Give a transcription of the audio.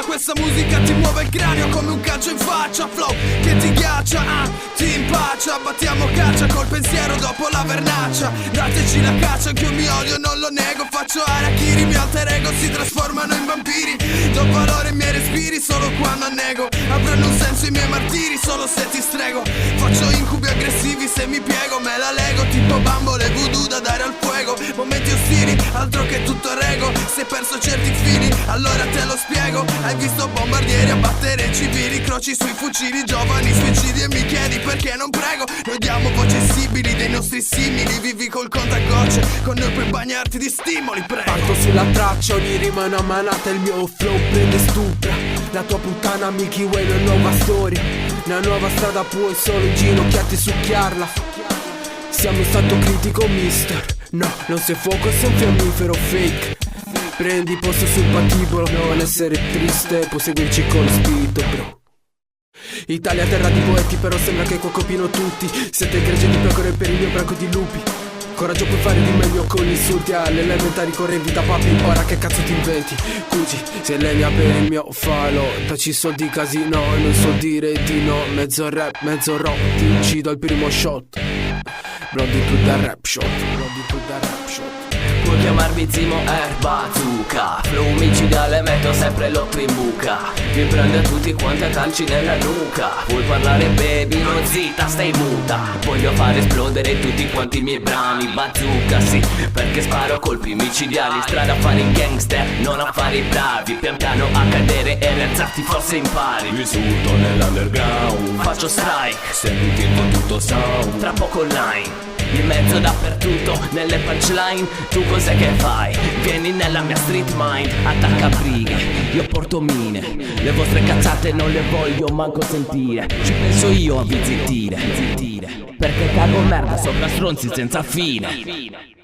questa musica ti muove il cranio come un calcio in faccia. Flow che ti ghiaccia, ti impaccia. Battiamo caccia col pensiero dopo la vernaccia. Dateci la caccia, anch'io mi odio, non lo nego. Faccio harakiri, mio alter ego si trasformano in vampiri. Do valore ai miei respiri solo quando annego. Avranno un senso i miei martiri solo se ti strego. Faccio incubi aggressivi se mi piego. Me la lego tipo bambole voodoo da dare al fuego. Momenti ostili, altro che tutto rego. Se hai perso certi fili, allora te lo spiego. Hai visto bombardieri abbattere civili, croci sui fucili, giovani suicidi e mi chiedi perché non prego. Noi diamo voci sibili dei nostri simili. Vivi col contagocce, con noi puoi bagnarti di stimoli, prego. Parto sulla traccia, ogni rima è una manata. Il mio flow prende stupra. La tua puttana Milky Way è una nuova storia. Una nuova strada puoi solo inginocchiarti e succhiarla. Siamo in stato critico mister. No, non sei fuoco, sei un fiammifero fake. Prendi posto sul patibolo, non essere triste, puoi seguirci con lo spirito, bro. Italia terra di poeti, però sembra che qua copino tutti. Siete gregge di pecore per il mio branco di lupi. Coraggio puoi fare di meglio con gli insulti. Alle elementari correvi da papi, ora che cazzo ti inventi? Cugi, se legna per il mio falo. Dacci soldi casino e non so dire di no. Mezzo rap, mezzo rock, ti uccido al primo shot. Brody to the rap shot, brody to the rap shot. Puoi chiamarmi Zimo Bazooka. Flow micidiale, metto sempre l'otto in buca. Mi prende a tutti quanti a calci nella nuca. Vuoi parlare baby, non zitta, stai muta. Voglio far esplodere tutti quanti i miei brani. Bazooka sì, perché sparo colpi micidiali. Strada a fare i gangster, non a fare i bravi. Pian piano a cadere e rialzarti forse impari. Vissuto nell'underground, Faccio strike, senti con tutto sound. tra poco online. In mezzo dappertutto, nelle punchline. Tu cos'è che fai? Vieni nella mia street mind. Attacca brighe, io porto mine. Le vostre cazzate non le voglio manco sentire. Ci penso io a vi zittire. Perché cago merda sopra stronzi senza fine.